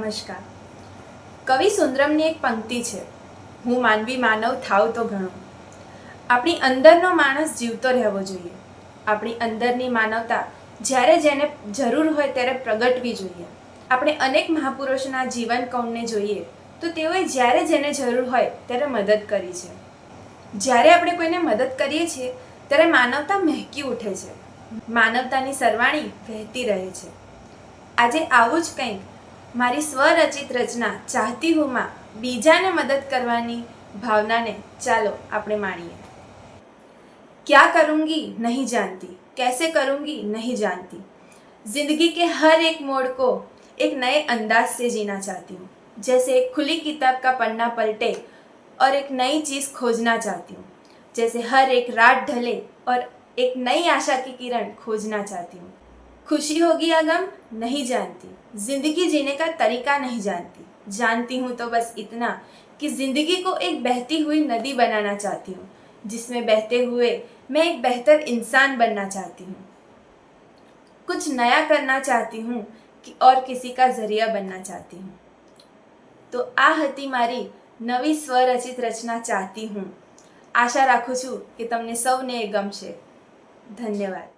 નમસ્કાર. કવિ સુંદરમની એક પંક્તિ છે, હું માનવી માનવ થાવ તો ઘણો. આપણી અંદરનો માણસ જીવતો રહેવો જોઈએ. આપણી અંદરની માનવતા જ્યારે જેને જરૂર હોય ત્યારે પ્રગટવી જોઈએ. આપણે અનેક મહાપુરુષોના જીવન કૌણને જોઈએ તો તેઓએ જ્યારે જેને જરૂર હોય ત્યારે મદદ કરી છે. જ્યારે આપણે કોઈને મદદ કરીએ છીએ ત્યારે માનવતા મહેકી ઉઠે છે, માનવતાની સરવાણી વહેતી રહે છે. આજે આવું જ કંઈક મારી સ્વરચિત રચના ચાહતી હુંમાં બીજાને મદદ કરવાની ભાવનાને ચાલો આપણે માણીએ. क्या करूँगी नहीं जानती, कैसे करूँगी नहीं जानती, जिंदगी के हर एक मोड़ को एक नए अंदाज से जीना चाहती हूँ. जैसे एक खुली किताब का पन्ना पलटे और एक नई चीज़ खोजना चाहती हूँ. जैसे हर एक रात ढले और एक नई आशा की किरण खोजना चाहती हूँ. खुशी होगी या गम नहीं जानती, जिंदगी जीने का तरीका नहीं जानती, जानती हूँ तो बस इतना कि जिंदगी को एक बहती हुई नदी बनाना चाहती हूँ, जिसमें बहते हुए मैं एक बेहतर इंसान बनना चाहती हूँ. कुछ नया करना चाहती हूँ और किसी का जरिया बनना चाहती हूँ. તો આ હતી મારી નવી સ્વરચિત રચના ચાહતી હું. આશા રાખું છું કે તમને સૌને એ ગમશે. ધન્યવાદ.